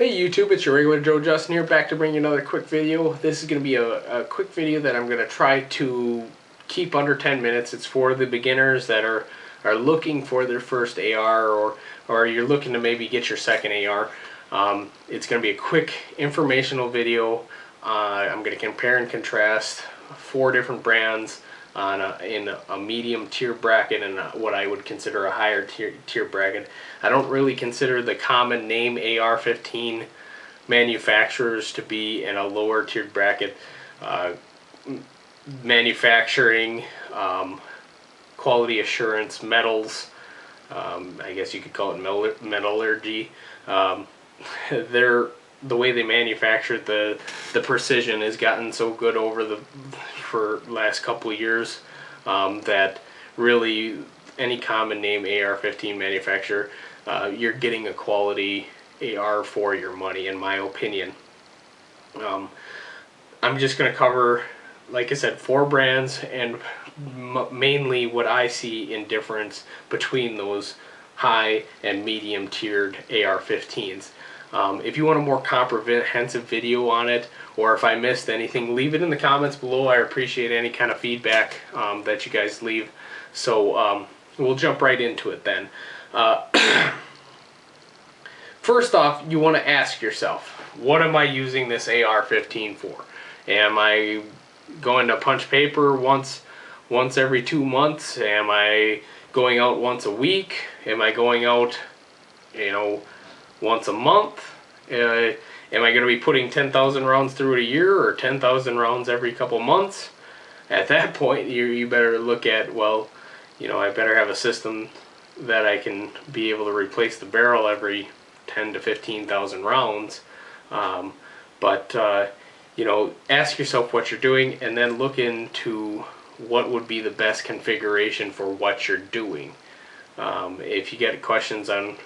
Hey YouTube, it's your regular Joe Justin here, back to bring you another quick video. This is going to be a quick video that I'm going to try to keep under 10 minutes. It's for the beginners that are looking for their first AR, or you're looking to maybe get your second AR. It's going to be a quick informational video. I'm going to compare and contrast 4 different brands in a medium tier bracket and what I would consider a higher tier bracket. I don't really consider the common name Ar-15 manufacturers to be in a lower tiered bracket. Manufacturing, quality assurance, metals, I guess you could call it metallurgy. The way they manufacture the precision has gotten so good for last couple of years that really any common name AR-15 manufacturer, you're getting a quality AR for your money, in my opinion. I'm just going to cover, like I said, 4 brands and mainly what I see in difference between those high and medium tiered AR-15s. If you want a more comprehensive video on it, or if I missed anything, leave it in the comments below. I appreciate any kind of feedback that you guys leave. So we'll jump right into it then. First off, you want to ask yourself, what am I using this AR-15 for? Am I going to punch paper once every 2 months? Am I going out once a week? Am I going out, once a month? Am I going to be putting 10,000 rounds through a year, or 10,000 rounds every couple months? At that point, you better look at, well, I better have a system that I can be able to replace the barrel every 10 to 15,000 rounds. Ask yourself what you're doing, and then look into what would be the best configuration for what you're doing. If you get questions on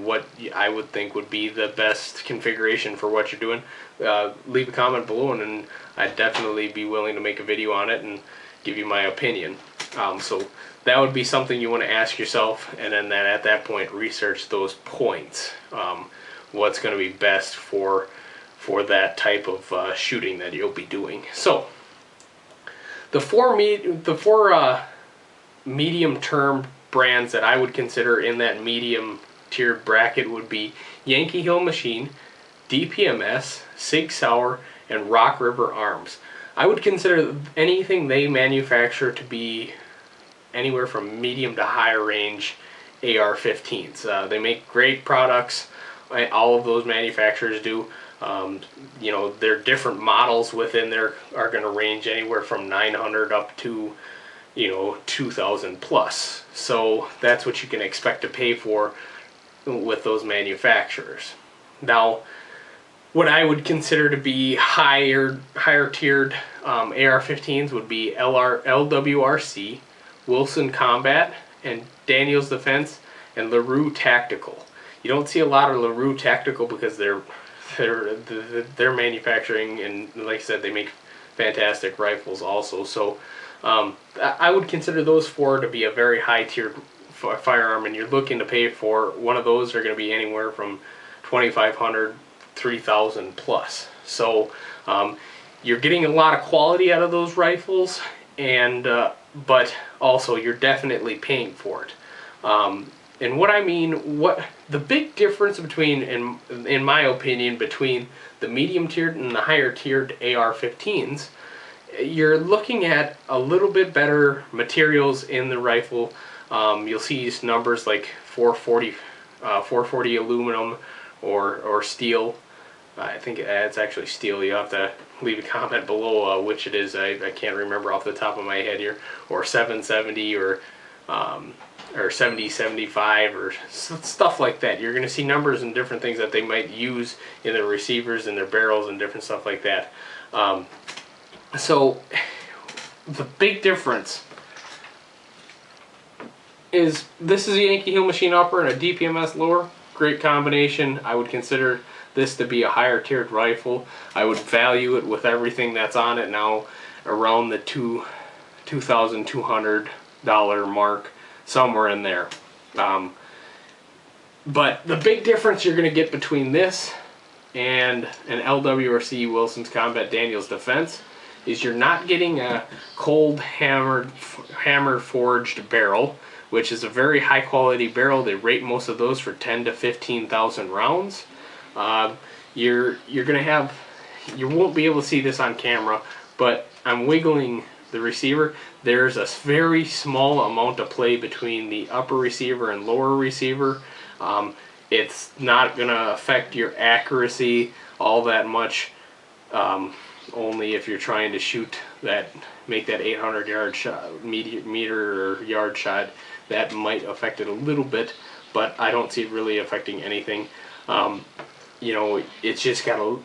what I would think would be the best configuration for what you're doing, leave a comment below, and I'd definitely be willing to make a video on it and give you my opinion. So that would be something you want to ask yourself, and then at that point research those points. What's going to be best for that type of shooting that you'll be doing. So the four medium term brands that I would consider in that medium tiered bracket would be Yankee Hill Machine, DPMS, Sig Sauer, and Rock River Arms. I would consider anything they manufacture to be anywhere from medium to higher range AR-15s. They make great products. All of those manufacturers do. Their different models within there are going to range anywhere from 900 up to 2,000 plus. So that's what you can expect to pay for with those manufacturers. Now, what I would consider to be higher tiered AR-15s would be LWRC, Wilson Combat, and Daniel's Defense, and Larue Tactical. You don't see a lot of Larue Tactical because they're manufacturing, and like I said, they make fantastic rifles also. So I would consider those 4 to be a very high tiered firearm, and you're looking to pay for one of those are going to be anywhere from 2,500, 3,000 plus. So you're getting a lot of quality out of those rifles, and but also you're definitely paying for it. And what I mean, the big difference between, in my opinion, between the medium tiered and the higher tiered AR-15s, you're looking at a little bit better materials in the rifle. You'll see numbers like 440 aluminum or steel. I think it's actually steel. You have to leave a comment below which it is. I can't remember off the top of my head here. Or 770 or 7075 or stuff like that. You're going to see numbers and different things that they might use in their receivers and their barrels and different stuff like that. So the big difference is this is a Yankee Hill Machine upper and a DPMS lower. Great combination. I would consider this to be a higher tiered rifle. I would value it with everything that's on it now around the $2,200 mark, somewhere in there. But the big difference you're going to get between this and an LWRC Wilson's Combat Daniels Defense is you're not getting a cold hammer forged barrel, which is a very high quality barrel. They rate most of those for 10 to 15,000 rounds. You're gonna have, you won't be able to see this on camera, but I'm wiggling the receiver. There's a very small amount of play between the upper receiver and lower receiver. It's not gonna affect your accuracy all that much. Only if you're trying to shoot that, make that 800 yard shot, meter or yard shot, that might affect it a little bit, but I don't see it really affecting anything. You know, it's just got a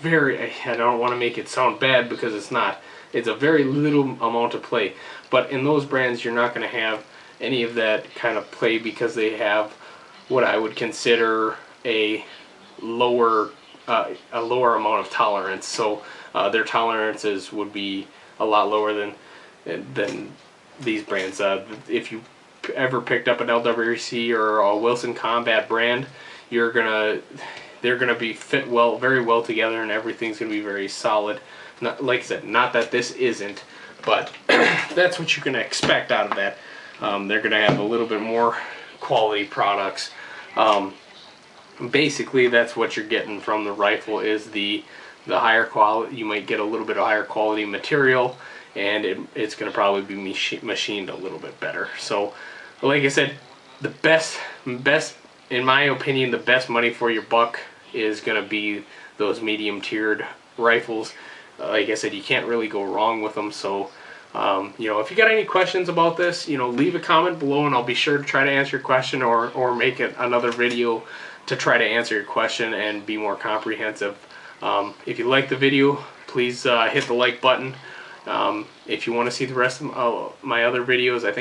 very, I don't want to make it sound bad because it's not. It's a very little amount of play, but in those brands you're not going to have any of that kind of play because they have what I would consider a lower amount of tolerance. So their tolerances would be a lot lower than these brands. If you ever picked up an LWRC or a Wilson Combat brand, they're gonna be fit well, very well together, and everything's gonna be very solid. Not, like I said, not that this isn't, but that's what you can expect out of that. They're gonna have a little bit more quality products. Basically, that's what you're getting from the rifle is the higher quality. You might get a little bit of higher quality material, and it's going to probably be machined a little bit better. So, like I said, the best, in my opinion, the best money for your buck is going to be those medium tiered rifles. Like I said, you can't really go wrong with them. So, you know, if you got any questions about this, you know, leave a comment below, and I'll be sure to try to answer your question, or make it another video to try to answer your question and be more comprehensive. If you like the video, please hit the like button. If you want to see the rest of my other videos, I think